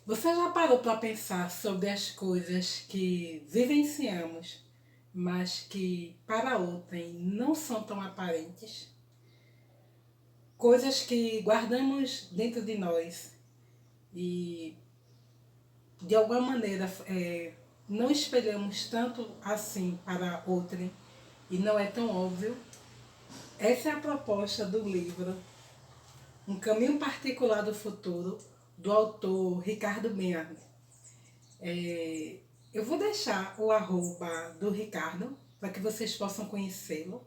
Você já parou para pensar sobre as coisas que vivenciamos, mas que para outrem não são tão aparentes? Coisas que guardamos dentro de nós e de alguma maneira não espelhamos tanto assim para outrem e não é tão óbvio. Essa é a proposta do livro Um Caminho Particular do Futuro, do autor Ricardo Mead. Eu vou deixar o arroba do Ricardo para que vocês possam conhecê-lo.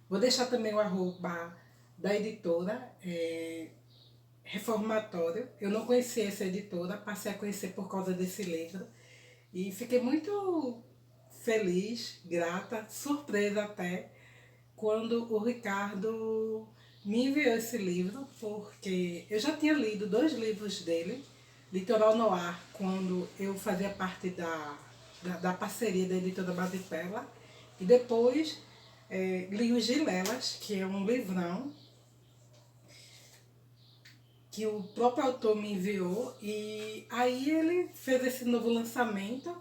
Vou deixar também o arroba da editora Reformatório. Eu não conhecia essa editora, passei a conhecer por causa desse livro. E fiquei muito feliz, grata, surpresa até, quando o Ricardo me enviou esse livro, porque eu já tinha lido dois livros dele, Litoral Noir, quando eu fazia parte da parceria da editora Madrepella, e depois li Os Gilelas, que é um livrão que o próprio autor me enviou, e aí ele fez esse novo lançamento,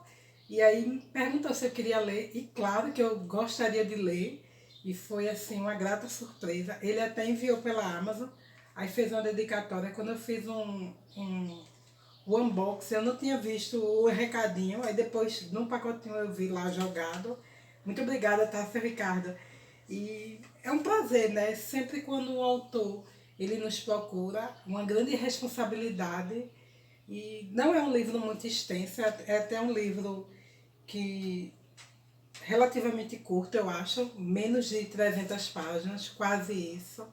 e aí me perguntou se eu queria ler, e claro que eu gostaria de ler, e foi assim uma grata surpresa. Ele até enviou pela Amazon, aí fez uma dedicatória. Quando eu fiz o unboxing, eu não tinha visto o recadinho, aí depois num pacotinho eu vi lá jogado. Muito obrigada, tá, seu Ricardo? E é um prazer, né? Sempre quando o autor ele nos procura, uma grande responsabilidade. E não é um livro muito extenso, é até um livro que relativamente curto, eu acho, menos de 300 páginas, quase isso.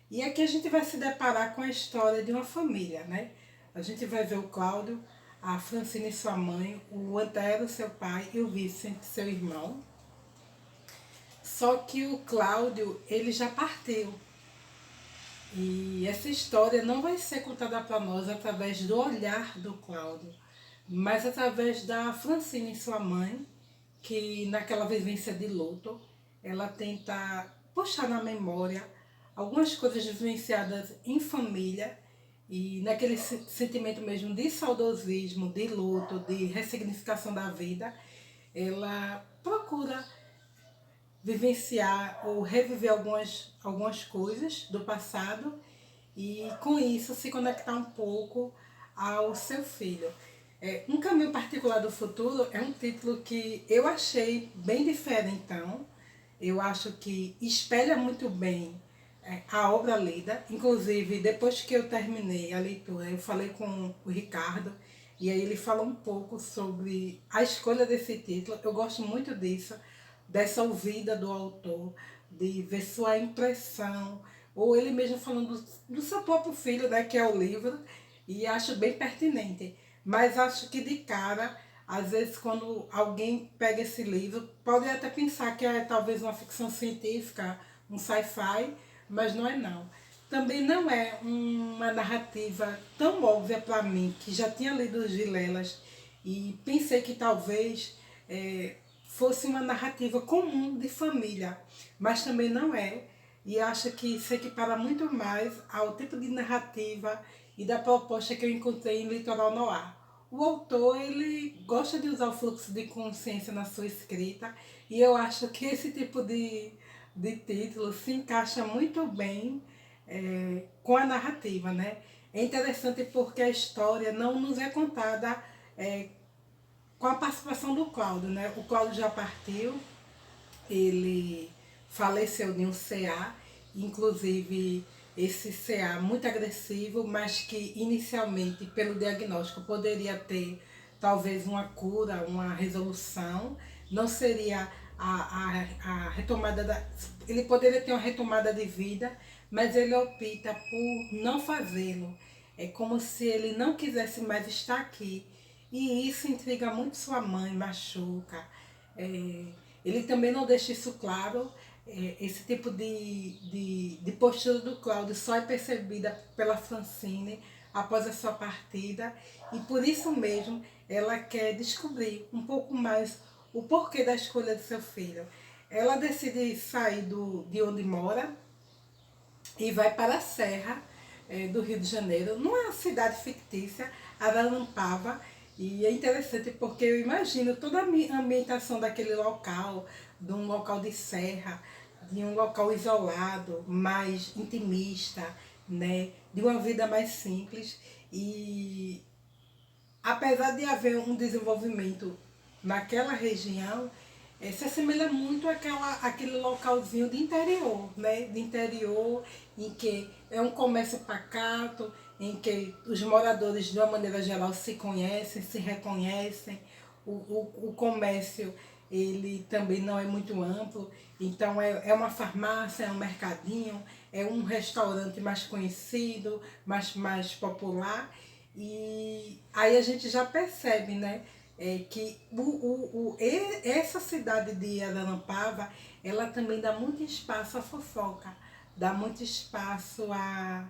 E aqui a gente vai se deparar com a história de uma família, né? A gente vai ver o Cláudio, a Francine, sua mãe, o Antero, seu pai, e o Vicente, seu irmão. Só que o Cláudio, ele já partiu. E essa história não vai ser contada para nós através do olhar do Cláudio, mas através da Francine, sua mãe, que naquela vivência de luto, ela tenta puxar na memória algumas coisas vivenciadas em família e naquele sentimento mesmo de saudosismo, de luto, de ressignificação da vida, ela procura vivenciar ou reviver algumas coisas do passado e com isso se conectar um pouco ao seu filho. Um Caminho Particular do Futuro é um título que eu achei bem diferentão. Eu acho que espelha muito bem a obra lida. Inclusive, depois que eu terminei a leitura, eu falei com o Ricardo e aí ele falou um pouco sobre a escolha desse título. Eu gosto muito disso, dessa ouvida do autor, de ver sua impressão, ou ele mesmo falando do seu próprio filho, né, que é o livro, e acho bem pertinente. Mas acho que de cara, às vezes quando alguém pega esse livro, pode até pensar que é talvez uma ficção científica, um sci-fi, mas não é não. Também não é uma narrativa tão óbvia para mim, que já tinha lido os Vilelas e pensei que talvez fosse uma narrativa comum de família, mas também não é. E acho que se equipara muito mais ao tipo de narrativa e da proposta que eu encontrei em Litoral Noir. O autor ele gosta de usar o fluxo de consciência na sua escrita e eu acho que esse tipo de título se encaixa muito bem com a narrativa, né? É interessante porque a história não nos é contada com a participação do Cláudio, né? O Cláudio já partiu, ele faleceu de um CA, inclusive esse CA muito agressivo, mas que inicialmente, pelo diagnóstico, poderia ter talvez uma cura, uma resolução, não seria a retomada da. Ele poderia ter uma retomada de vida, mas ele opta por não fazê-lo. É como se ele não quisesse mais estar aqui. E isso intriga muito sua mãe, machuca. Ele também não deixa isso claro. Esse tipo de postura do Cláudio só é percebida pela Francine após a sua partida. E por isso mesmo ela quer descobrir um pouco mais o porquê da escolha do seu filho. Ela decide sair de onde mora e vai para a serra do Rio de Janeiro, numa cidade fictícia, Araranpava. E é interessante porque eu imagino toda a ambientação daquele local, de um local de serra, de um local isolado, mais intimista, né? De uma vida mais simples. E apesar de haver um desenvolvimento naquela região, se assemelha muito àquele localzinho de interior, né? De interior, em que é um comércio pacato, em que os moradores, de uma maneira geral, se conhecem, se reconhecem. O comércio, ele também não é muito amplo, então é uma farmácia, é um mercadinho, é um restaurante mais conhecido, mais popular. E aí a gente já percebe, né, que essa cidade de Araranpava, ela também dá muito espaço à fofoca, dá muito espaço a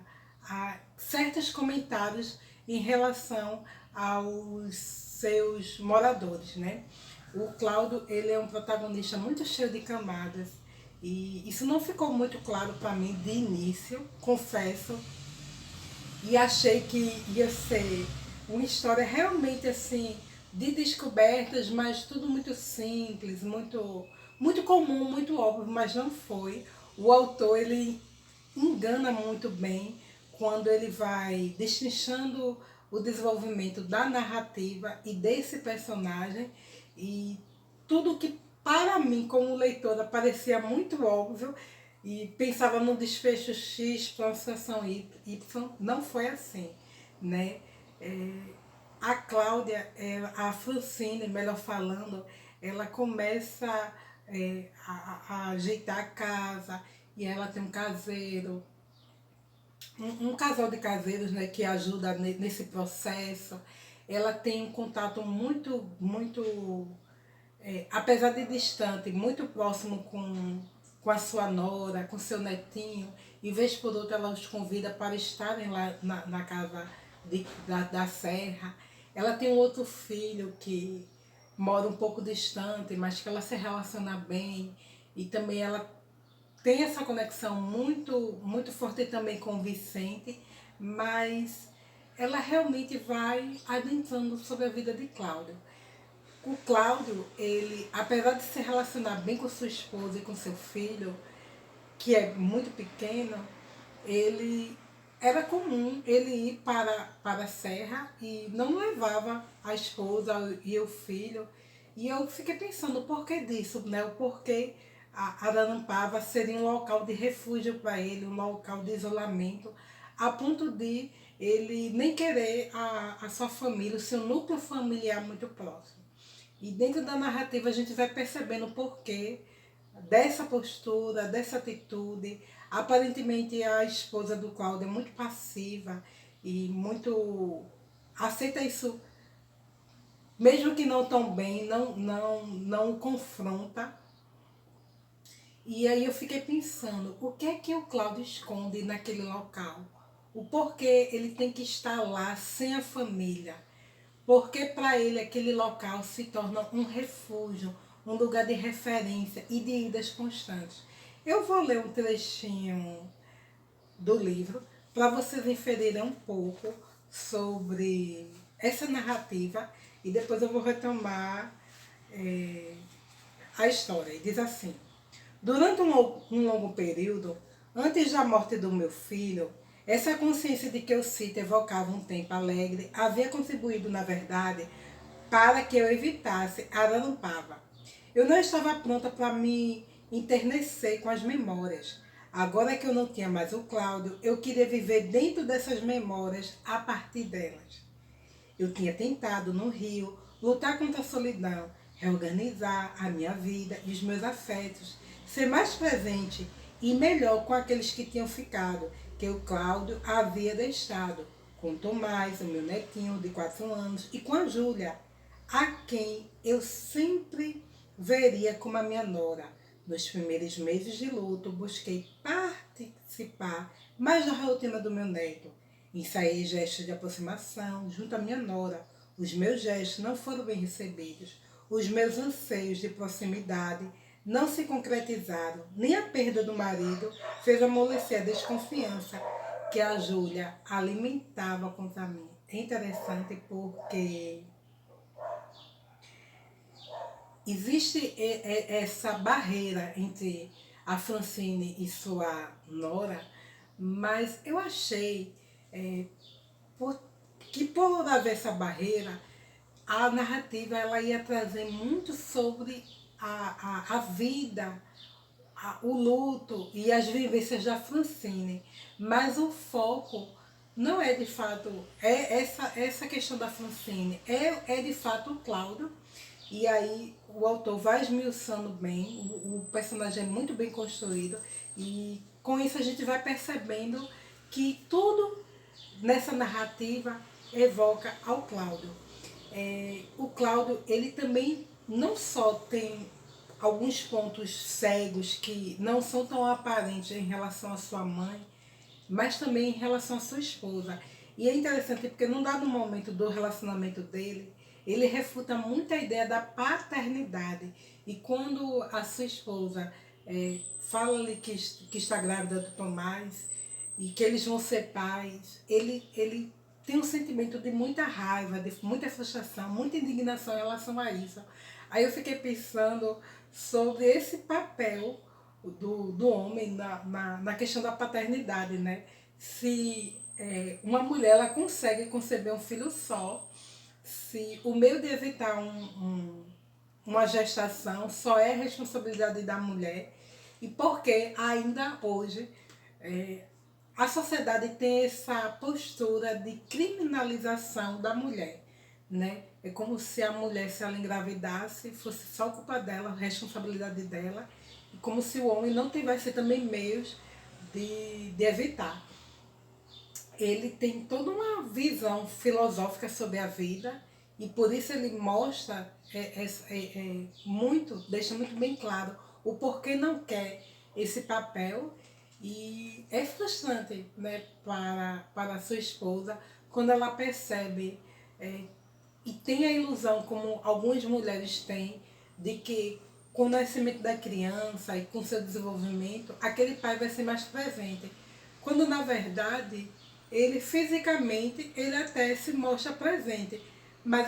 certos comentários em relação aos seus moradores, né? O Cláudio, ele é um protagonista muito cheio de camadas, e isso não ficou muito claro para mim de início, confesso, e achei que ia ser uma história realmente assim de descobertas, mas tudo muito simples, muito comum, muito óbvio, mas não foi. O autor, ele engana muito bem quando ele vai destrinchando o desenvolvimento da narrativa e desse personagem, e tudo que para mim como leitora parecia muito óbvio e pensava no desfecho X para a situação Y, não foi assim, né? É, a Cláudia, a Francine, melhor falando, ela começa a ajeitar a casa, e ela tem um caseiro, um casal de caseiros, né, que ajuda nesse processo. Ela tem um contato muito, apesar de distante, muito próximo com a sua nora, com seu netinho, e vez por outra ela os convida para estarem lá na casa da Serra. Ela tem um outro filho que mora um pouco distante, mas que ela se relaciona bem, e também ela tem essa conexão muito forte também com o Vicente, mas ela realmente vai adentrando sobre a vida de Cláudio. O Cláudio, ele, apesar de se relacionar bem com sua esposa e com seu filho, que é muito pequeno, ele era comum ele ir para a serra e não levava a esposa e o filho. E eu fiquei pensando o porquê disso, né? O porquê a Araranpava seria um local de refúgio para ele, um local de isolamento, a ponto de ele nem querer a sua família, o seu núcleo familiar muito próximo. E dentro da narrativa a gente vai percebendo o porquê dessa postura, dessa atitude. Aparentemente a esposa do Cláudio é muito passiva e muito aceita isso, mesmo que não tão bem, não o confronta. E aí eu fiquei pensando, o que é que o Cláudio esconde naquele local? O porquê ele tem que estar lá sem a família? Porque para ele aquele local se torna um refúgio, um lugar de referência e de idas constantes. Eu vou ler um trechinho do livro para vocês inferirem um pouco sobre essa narrativa, e depois eu vou retomar a história. E diz assim: durante um longo período, antes da morte do meu filho, essa consciência de que o sítio evocava um tempo alegre havia contribuído, na verdade, para que eu evitasse Araranpava. Eu não estava pronta para me enternecer com as memórias. Agora que eu não tinha mais o Cláudio, eu queria viver dentro dessas memórias a partir delas. Eu tinha tentado, no Rio, lutar contra a solidão, reorganizar a minha vida e os meus afetos, ser mais presente e melhor com aqueles que tinham ficado, que o Cláudio havia deixado, com o Tomás, o meu netinho de 4 anos, e com a Júlia, a quem eu sempre veria como a minha nora. Nos primeiros meses de luto, busquei participar mais da rotina do meu neto. Ensaiei gestos de aproximação junto à minha nora. Os meus gestos não foram bem recebidos. Os meus anseios de proximidade não se concretizaram. Nem a perda do marido fez amolecer a desconfiança que a Júlia alimentava contra mim. É interessante porque existe essa barreira entre a Francine e sua nora, mas eu achei por- que por haver essa barreira, a narrativa ela ia trazer muito sobre a vida, o luto e as vivências da Francine, mas o foco não é de fato essa questão da Francine, é de fato o Cláudio. E aí o autor vai esmiuçando bem, o personagem é muito bem construído e com isso a gente vai percebendo que tudo nessa narrativa evoca ao Cláudio. O Cláudio, ele também não só tem alguns pontos cegos que não são tão aparentes em relação à sua mãe, mas também em relação à sua esposa. E é interessante porque num dado momento do relacionamento dele, ele refuta muito a ideia da paternidade. E quando a sua esposa fala-lhe que está grávida do Tomás e que eles vão ser pais, ele tem um sentimento de muita raiva, de muita frustração, muita indignação em relação a isso. Aí eu fiquei pensando sobre esse papel do homem na questão da paternidade, né? Se uma mulher ela consegue conceber um filho só, se o meio de evitar uma gestação só é responsabilidade da mulher, e porque ainda hoje a sociedade tem essa postura de criminalização da mulher, né? É como se a mulher, se ela engravidasse, fosse só culpa dela, responsabilidade dela, e como se o homem não tivesse também meios de evitar. Ele tem toda uma visão filosófica sobre a vida e por isso ele mostra muito, deixa muito bem claro o porquê não quer esse papel e é frustrante, né, para a sua esposa quando ela percebe e tem a ilusão, como algumas mulheres têm, de que com o nascimento da criança e com seu desenvolvimento, aquele pai vai ser mais presente. Quando na verdade, ele fisicamente, ele até se mostra presente, mas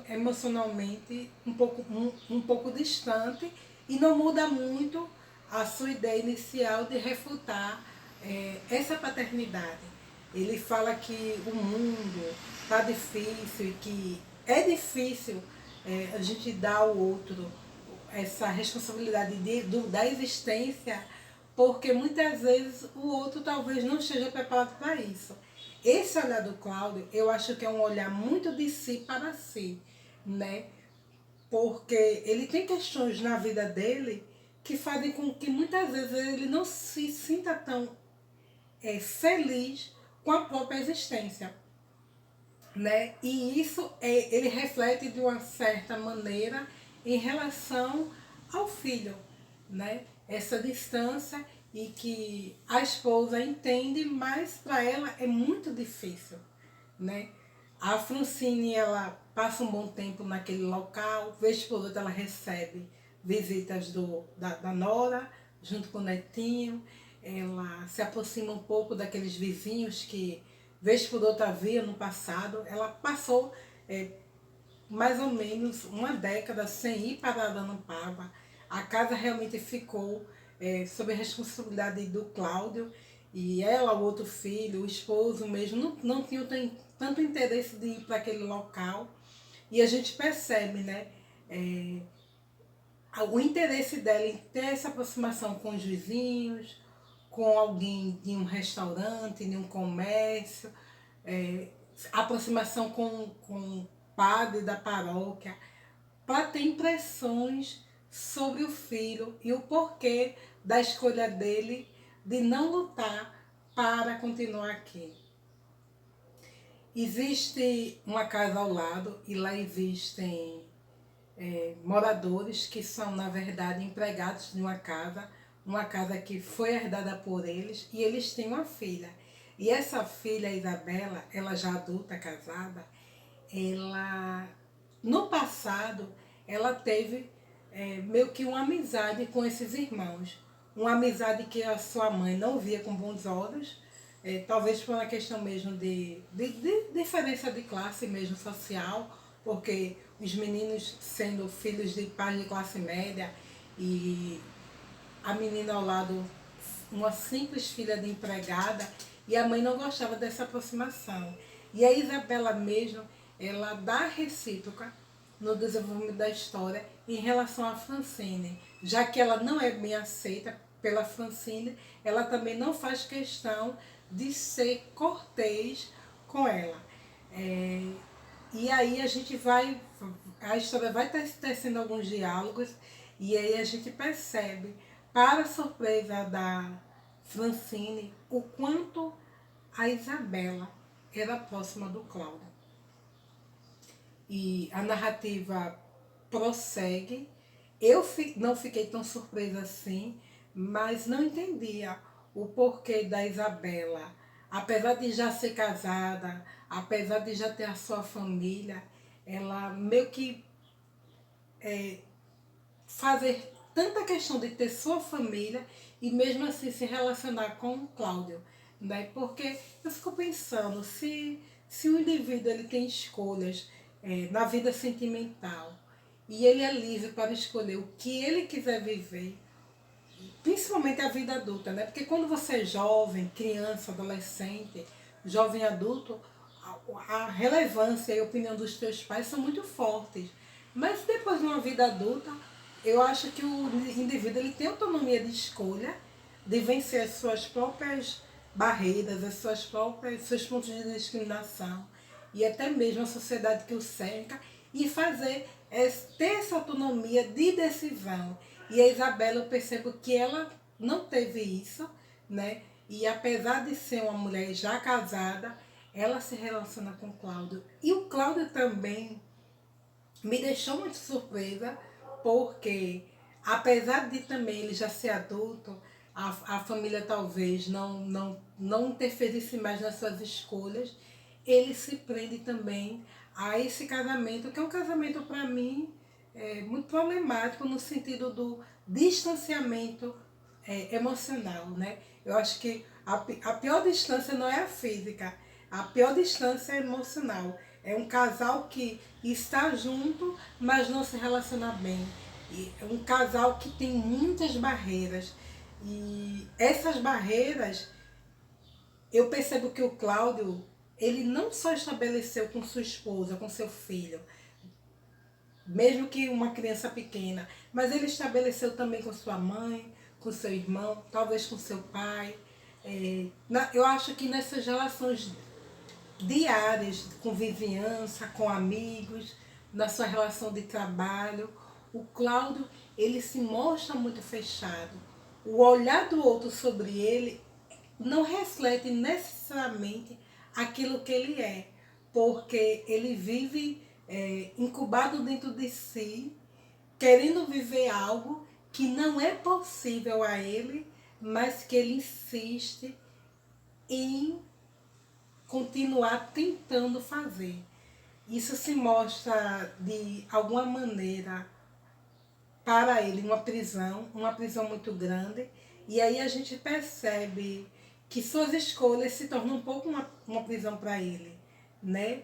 é emocionalmente um pouco distante e não muda muito a sua ideia inicial de refutar essa paternidade. Ele fala que o mundo está difícil e que é difícil a gente dar ao outro essa responsabilidade da existência, porque muitas vezes o outro talvez não esteja preparado para isso. Esse olhar do Cláudio, eu acho que é um olhar muito de si para si, né? Porque ele tem questões na vida dele que fazem com que muitas vezes ele não se sinta tão feliz com a própria existência, né? E isso ele reflete de uma certa maneira em relação ao filho, né? Essa distância e que a esposa entende, mas para ela é muito difícil, né? A Francine, ela passa um bom tempo naquele local, vez por outra ela recebe visitas da Nora, junto com o netinho, ela se aproxima um pouco daqueles vizinhos que, vez por outra, via no passado. Ela passou mais ou menos uma década sem ir para Ararampaba. A casa realmente ficou sob a responsabilidade do Cláudio, e ela, o outro filho, o esposo mesmo, não tinham tanto interesse de ir para aquele local. E a gente percebe, né, o interesse dela em ter essa aproximação com os vizinhos, com alguém de um restaurante, de um comércio, aproximação com o padre da paróquia, para ter impressões sobre o filho e o porquê da escolha dele de não lutar para continuar aqui. Existe uma casa ao lado e lá existem moradores que são, na verdade, empregados de uma casa que foi herdada por eles, e eles têm uma filha. E essa filha, Isabela, ela já adulta, casada, ela, no passado, ela teve meio que uma amizade com esses irmãos. Uma amizade que a sua mãe não via com bons olhos, talvez por uma questão mesmo de diferença de classe mesmo social, porque os meninos sendo filhos de pais de classe média e a menina ao lado uma simples filha de empregada, e a mãe não gostava dessa aproximação. E a Isabela mesmo, ela dá recíproca no desenvolvimento da história em relação à Francine, já que ela não é bem aceita pela Francine, ela também não faz questão de ser cortês com ela. E aí a história vai tecendo alguns diálogos, e aí a gente percebe, para a surpresa da Francine, o quanto a Isabela era próxima do Cláudio. E a narrativa prossegue. Eu não fiquei tão surpresa assim, mas não entendia o porquê da Isabela, apesar de já ser casada, apesar de já ter a sua família, ela meio que fazer tanta questão de ter sua família e mesmo assim se relacionar com o Cláudio, né? Porque eu fico pensando, se o indivíduo ele tem escolhas na vida sentimental e ele é livre para escolher o que ele quiser viver, principalmente a vida adulta, né? Porque quando você é jovem, criança, adolescente, jovem adulto, a relevância e a opinião dos teus pais são muito fortes. Mas depois de uma vida adulta, eu acho que o indivíduo ele tem autonomia de escolha, de vencer as suas próprias barreiras, seus pontos de discriminação e até mesmo a sociedade que o cerca e ter essa autonomia de decisão. E a Isabela, eu percebo que ela não teve isso, né? E apesar de ser uma mulher já casada, ela se relaciona com o Cláudio. E o Cláudio também me deixou muito surpresa, porque apesar de também ele já ser adulto, a família talvez não interferisse mais nas suas escolhas, ele se prende também a esse casamento, que é um casamento para mim muito problemático no sentido do distanciamento emocional, né? Eu acho que a pior distância não é a física, a pior distância é emocional. É um casal que está junto, mas não se relaciona bem. E é um casal que tem muitas barreiras. E essas barreiras, eu percebo que o Cláudio, ele não só estabeleceu com sua esposa, com seu filho, mesmo que uma criança pequena, mas ele estabeleceu também com sua mãe, com seu irmão, talvez com seu pai. Eu acho que nessas relações diárias, com vizinhança, com amigos, na sua relação de trabalho, o Cláudio, ele se mostra muito fechado. O olhar do outro sobre ele não reflete necessariamente aquilo que ele é, porque ele vive incubado dentro de si, querendo viver algo que não é possível a ele, mas que ele insiste em continuar tentando fazer. Isso se mostra de alguma maneira para ele uma prisão muito grande, e aí a gente percebe que suas escolhas se tornam um pouco uma prisão para ele, né?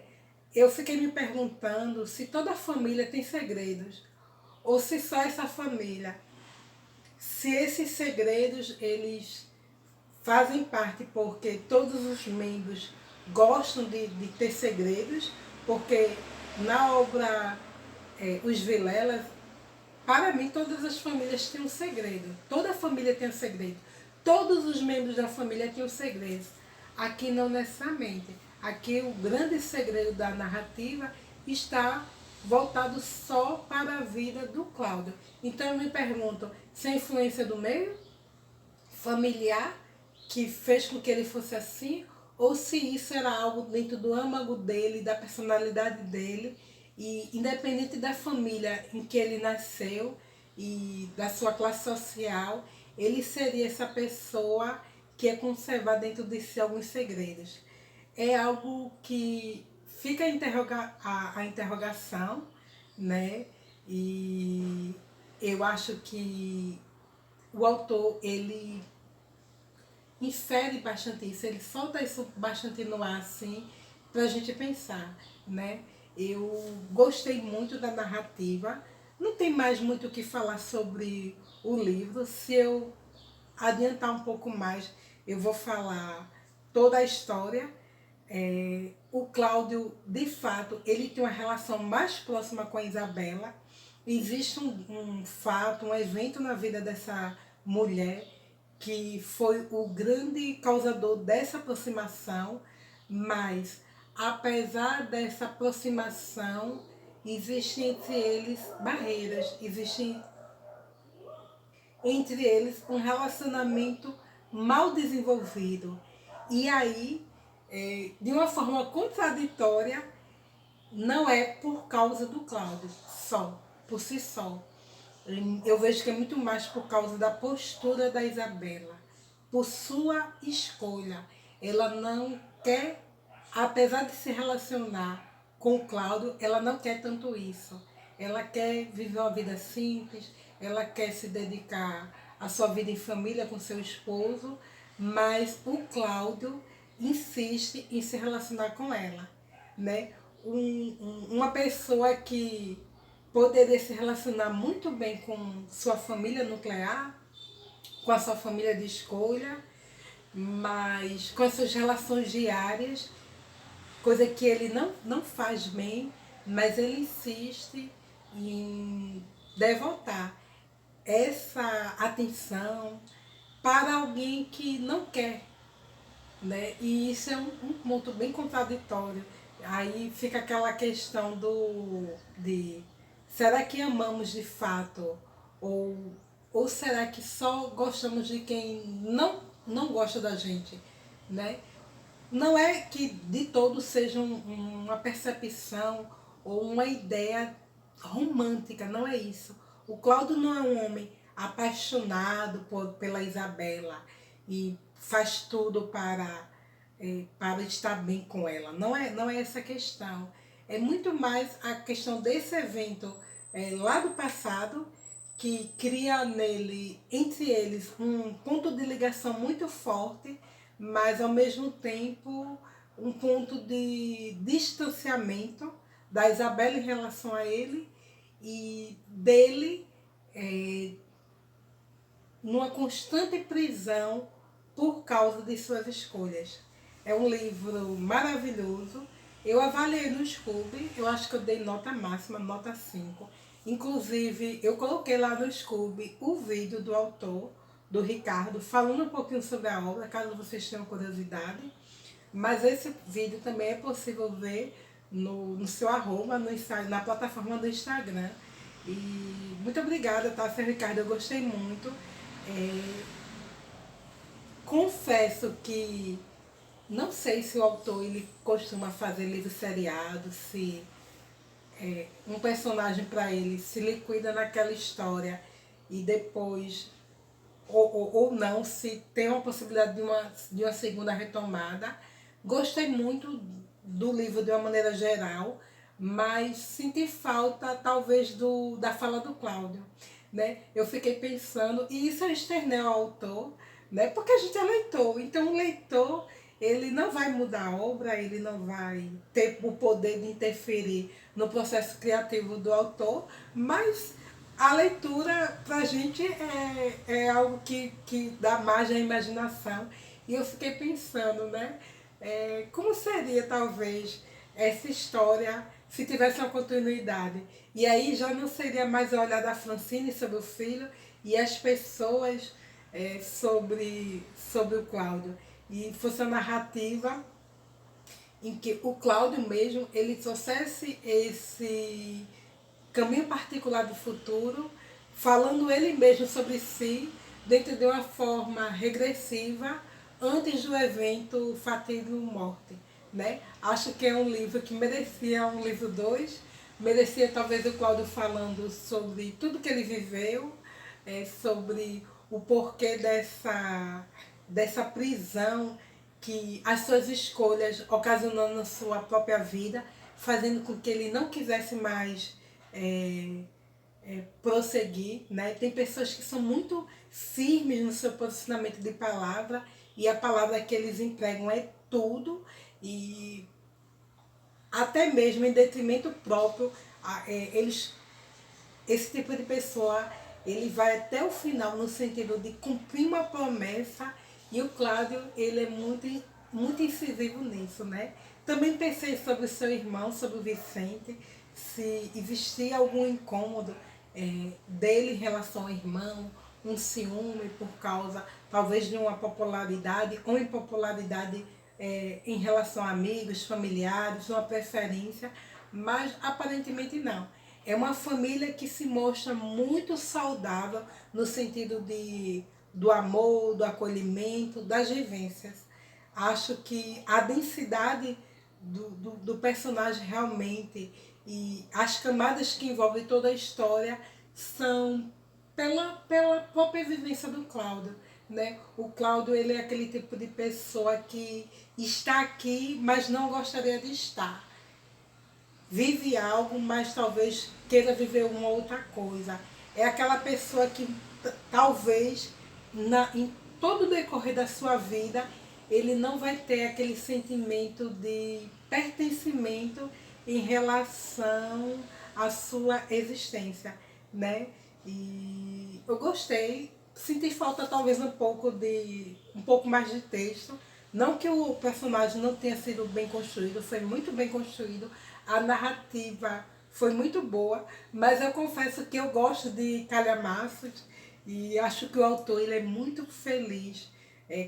Eu fiquei me perguntando se toda a família tem segredos, ou se só essa família. Se esses segredos, eles fazem parte porque todos os membros gostam de ter segredos, porque na obra Os Vilelas, para mim todas as famílias têm um segredo. Toda família tem um segredo. Todos os membros da família têm um segredo. Aqui não necessariamente. Aqui o grande segredo da narrativa está voltado só para a vida do Cláudio. Então eu me pergunto, se a influência do meio familiar que fez com que ele fosse assim, ou se isso era algo dentro do âmago dele, da personalidade dele, e independente da família em que ele nasceu e da sua classe social, ele seria essa pessoa que é conservar dentro de si alguns segredos. É algo que fica a interrogação, né? E eu acho que o autor, ele infere bastante isso, ele solta isso bastante no ar, assim, para a gente pensar, né? Eu gostei muito da narrativa, não tem mais muito o que falar sobre o livro, se eu adiantar um pouco mais, eu vou falar toda a história. O Cláudio, de fato, ele tem uma relação mais próxima com a Isabela. Existe um fato, um evento na vida dessa mulher que foi o grande causador dessa aproximação, mas apesar dessa aproximação, existem entre eles barreiras, existem entre eles um relacionamento mal desenvolvido. E aí, de uma forma contraditória, não é por causa do Cláudio só, por si só. Eu vejo que é muito mais por causa da postura da Isabela, por sua escolha. Ela não quer, apesar de se relacionar com o Cláudio, ela não quer tanto isso. Ela quer viver uma vida simples, ela quer se dedicar à sua vida em família com seu esposo, mas o Cláudio insiste em se relacionar com ela, né? Uma pessoa que poderia se relacionar muito bem com sua família nuclear, com a sua família de escolha, mas com as suas relações diárias, coisa que ele não faz bem, mas ele insiste em devotar essa atenção para alguém que não quer, né? E isso é um ponto bem contraditório. Aí fica aquela questão de será que amamos de fato ou será que só gostamos de quem não gosta da gente, né? Não é que de todo seja uma percepção ou uma ideia romântica, não é isso. O Cláudio não é um homem apaixonado pela Isabela e faz tudo para estar bem com ela. Não é essa a questão. É muito mais a questão desse evento lá do passado que cria nele, entre eles, um ponto de ligação muito forte, mas ao mesmo tempo um ponto de distanciamento da Isabela em relação a ele e dele numa constante prisão por causa de suas escolhas. É um livro maravilhoso. Eu avaliei no Scooby, eu acho que eu dei nota máxima, nota 5. Inclusive, eu coloquei lá no Scooby o vídeo do autor, do Ricardo, falando um pouquinho sobre a obra, caso vocês tenham curiosidade. Mas esse vídeo também é possível ver no seu arroba, na plataforma do Instagram. E muito obrigada, tá, Sr. Ricardo? Eu gostei muito. Confesso que não sei se o autor ele costuma fazer livro seriado, se um personagem para ele se liquida naquela história e depois, ou não, se tem uma possibilidade de uma segunda retomada. Gostei muito do livro de uma maneira geral, mas senti falta talvez da fala do Cláudio, né? Eu fiquei pensando, e isso eu externei ao autor, né? Porque a gente é leitor, então o leitor ele não vai mudar a obra, ele não vai ter o poder de interferir no processo criativo do autor, mas a leitura para a gente é algo que dá margem à imaginação. E eu fiquei pensando, né? Como seria talvez essa história se tivesse uma continuidade? E aí já não seria mais o olhar da Francine sobre o filho e as pessoas sobre o Cláudio. E fosse uma narrativa em que o Cláudio mesmo ele trouxesse esse caminho particular do futuro, falando ele mesmo sobre si, dentro de uma forma regressiva, antes do evento fatídico Morte. Né? Acho que é um livro que merecia um livro 2, merecia talvez o Cláudio falando sobre tudo que ele viveu, sobre o porquê dessa prisão que as suas escolhas ocasionando na sua própria vida, fazendo com que ele não quisesse mais prosseguir. Né? Tem pessoas que são muito firmes no seu posicionamento de palavra e a palavra que eles empregam é tudo, e até mesmo em detrimento próprio, eles, esse tipo de pessoa, ele vai até o final no sentido de cumprir uma promessa, e o Cláudio, ele é muito incisivo nisso, né? Também pensei sobre o seu irmão, sobre o Vicente, se existia algum incômodo dele em relação ao irmão, um ciúme por causa talvez de uma popularidade ou impopularidade em relação a amigos, familiares, uma preferência, mas aparentemente não. É uma família que se mostra muito saudável no sentido do amor, do acolhimento, das vivências. Acho que a densidade do personagem realmente e as camadas que envolvem toda a história são pela própria vivência do Cláudio. Né? O Cláudio, ele é aquele tipo de pessoa que está aqui, mas não gostaria de estar. Vive algo, mas talvez queira viver uma outra coisa. É aquela pessoa que talvez em todo o decorrer da sua vida ele não vai ter aquele sentimento de pertencimento em relação à sua existência, né? E eu gostei, senti falta talvez um pouco mais de texto. Não que o personagem não tenha sido bem construído, foi muito bem construído, a narrativa foi muito boa, mas eu confesso que eu gosto de calhamaços e acho que o autor ele é muito feliz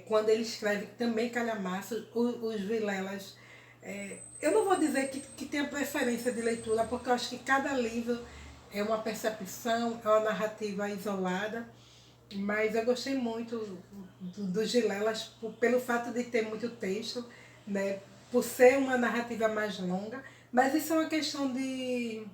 quando ele escreve também calhamaços, os Vilelas. Eu não vou dizer que tenha preferência de leitura, porque eu acho que cada livro é uma percepção, é uma narrativa isolada, mas eu gostei muito do Gilelas pelo fato de ter muito texto, né? Por ser uma narrativa mais longa, mas isso é uma questão de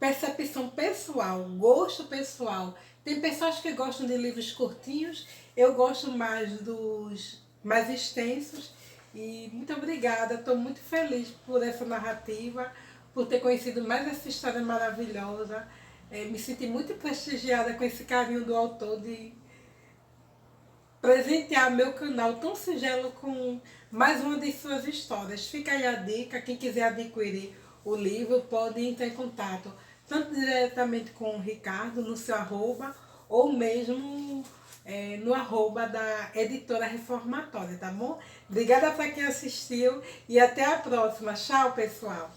percepção pessoal, gosto pessoal. Tem pessoas que gostam de livros curtinhos, eu gosto mais dos mais extensos. E muito obrigada, estou muito feliz por essa narrativa, por ter conhecido mais essa história maravilhosa. Me senti muito prestigiada com esse carinho do autor de presentear meu canal tão singelo com mais uma de suas histórias. Fica aí a dica, quem quiser adquirir o livro pode entrar em contato, tanto diretamente com o Ricardo no seu arroba, ou mesmo no arroba da editora Reformatória, tá bom? Obrigada para quem assistiu e até a próxima. Tchau, pessoal!